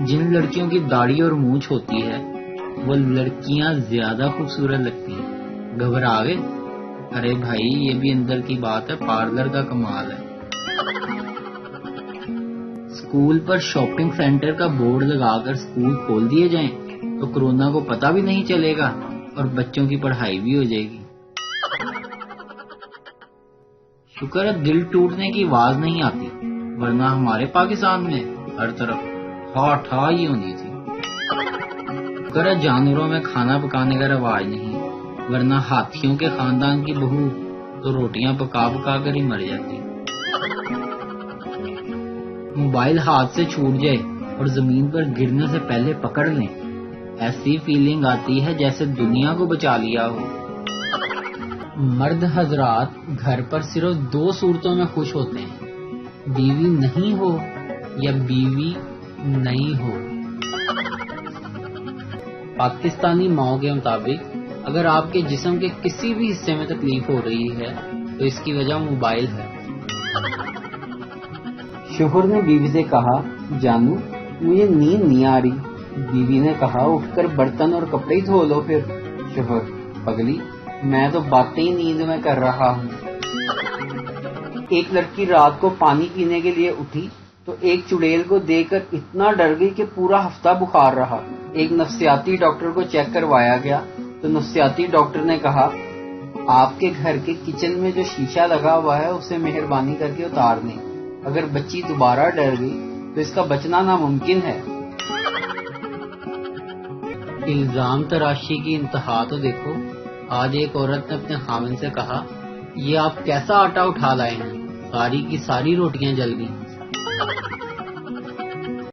جن لڑکیوں کی داڑھی اور مونچھ ہوتی ہے وہ لڑکیاں زیادہ خوبصورت لگتی ہیں. گھبرا گئے؟ ارے بھائی یہ بھی اندر کی بات ہے، پارلر کا کمال ہے. اسکول پر شاپنگ سینٹر کا بورڈ لگا کر اسکول کھول دیے جائیں تو کرونا کو پتہ بھی نہیں چلے گا اور بچوں کی پڑھائی بھی ہو جائے گی. شکر ہے دل ٹوٹنے کی آواز نہیں آتی، ورنہ ہمارے پاکستان میں ہر طرف ٹھا ہی ہونی تھی. شکر ہے جانوروں میں کھانا پکانے کا رواج نہیں، ورنہ ہاتھیوں کے خاندان کی بہو تو روٹیاں پکا پکا کر ہی مر جاتی. موبائل ہاتھ سے چھوٹ جائے اور زمین پر گرنے سے پہلے پکڑ لیں، ایسی فیلنگ آتی ہے جیسے دنیا کو بچا لیا ہو. مرد حضرات گھر پر صرف 2 صورتوں میں خوش ہوتے ہیں، بیوی نہیں ہو یا بیوی نہیں ہو. پاکستانی ماؤں کے مطابق اگر آپ کے جسم کے کسی بھی حصے میں تکلیف ہو رہی ہے تو اس کی وجہ موبائل ہے. شوہر نے بیوی سے کہا جانو مجھے نیند نہیں آ رہی. بیوی نے کہا اٹھ کر برتن اور کپڑے دھو لو پھر. شوہر پگلی میں تو باتیں ہی نیند میں کر رہا ہوں. ایک لڑکی رات کو پانی پینے کے لیے اٹھی تو ایک چڑیل کو دیکھ کر اتنا ڈر گئی کہ پورا ہفتہ بخار رہا. ایک نفسیاتی ڈاکٹر کو چیک کروایا گیا تو نفسیاتی ڈاکٹر نے کہا آپ کے گھر کے کچن میں جو شیشہ لگا ہوا ہے اسے مہربانی کر کے اتار دیں، اگر بچی دوبارہ ڈر گئی تو اس کا بچنا ناممکن ہے. الزام تراشی کی انتہا تو دیکھو. آج ایک عورت نے اپنے خاوند سے کہا یہ آپ کیسا آٹا اٹھا لائے ہیں، ساری کی ساری روٹیاں جل گئی.